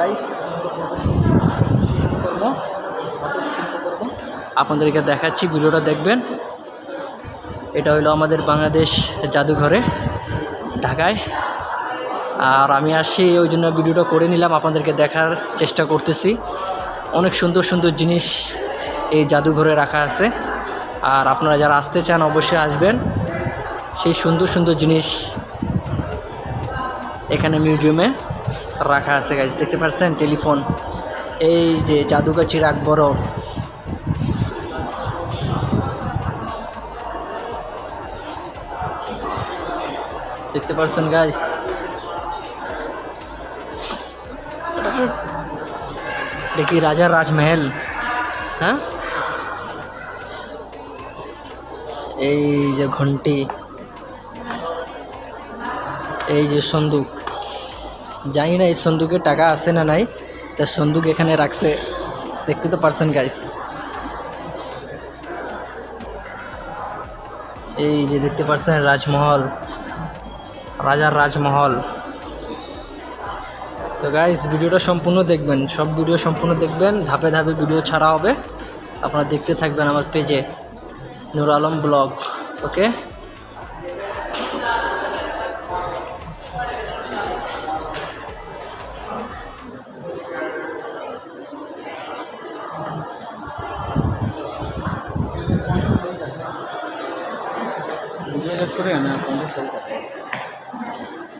Guys আপনাদেরকে দেখাচ্ছি, ভিডিওটা দেখবেন। এটা হলো আমাদের বাংলাদেশ জাদুঘরে ঢাকায়। আর আমি আসি ওই জন্য ভিডিওটা করে নিলাম, আপনাদেরকে দেখার চেষ্টা করতেছি। অনেক সুন্দর সুন্দর জিনিস এই জাদুঘরে রাখা আছে। আর আপনারা যারা আসতে চান অবশ্যই আসবেন। সেই সুন্দর সুন্দর জিনিস এখানে মিউজিয়ামে রাখা আছে গাইজ, দেখতে পাচ্ছেন। টেলিফোন, এই যে জাদুকাঠির আকবর, দেখতে পাচ্ছেন গাইজ। দেখি রাজার রাজমহল। হ্যাঁ, এই যে ঘন্টি, এই যে সন্দুক। জানি না এই সন্দুকে টাকা আছে না নাই, তার সন্দুক এখানে রাখছে, দেখতে তো পারছেন গাইস। এই যে দেখতে পাচ্ছেন রাজমহল, রাজার রাজমহল। তো গাইস ভিডিওটা সম্পূর্ণ দেখবেন, সব ভিডিও সম্পূর্ণ দেখবেন, ধাপে ধাপে ভিডিও ছাড়া হবে, আপনারা দেখতে থাকবেন আমার পেজে নূর আলম ব্লগ। ওকে, করে না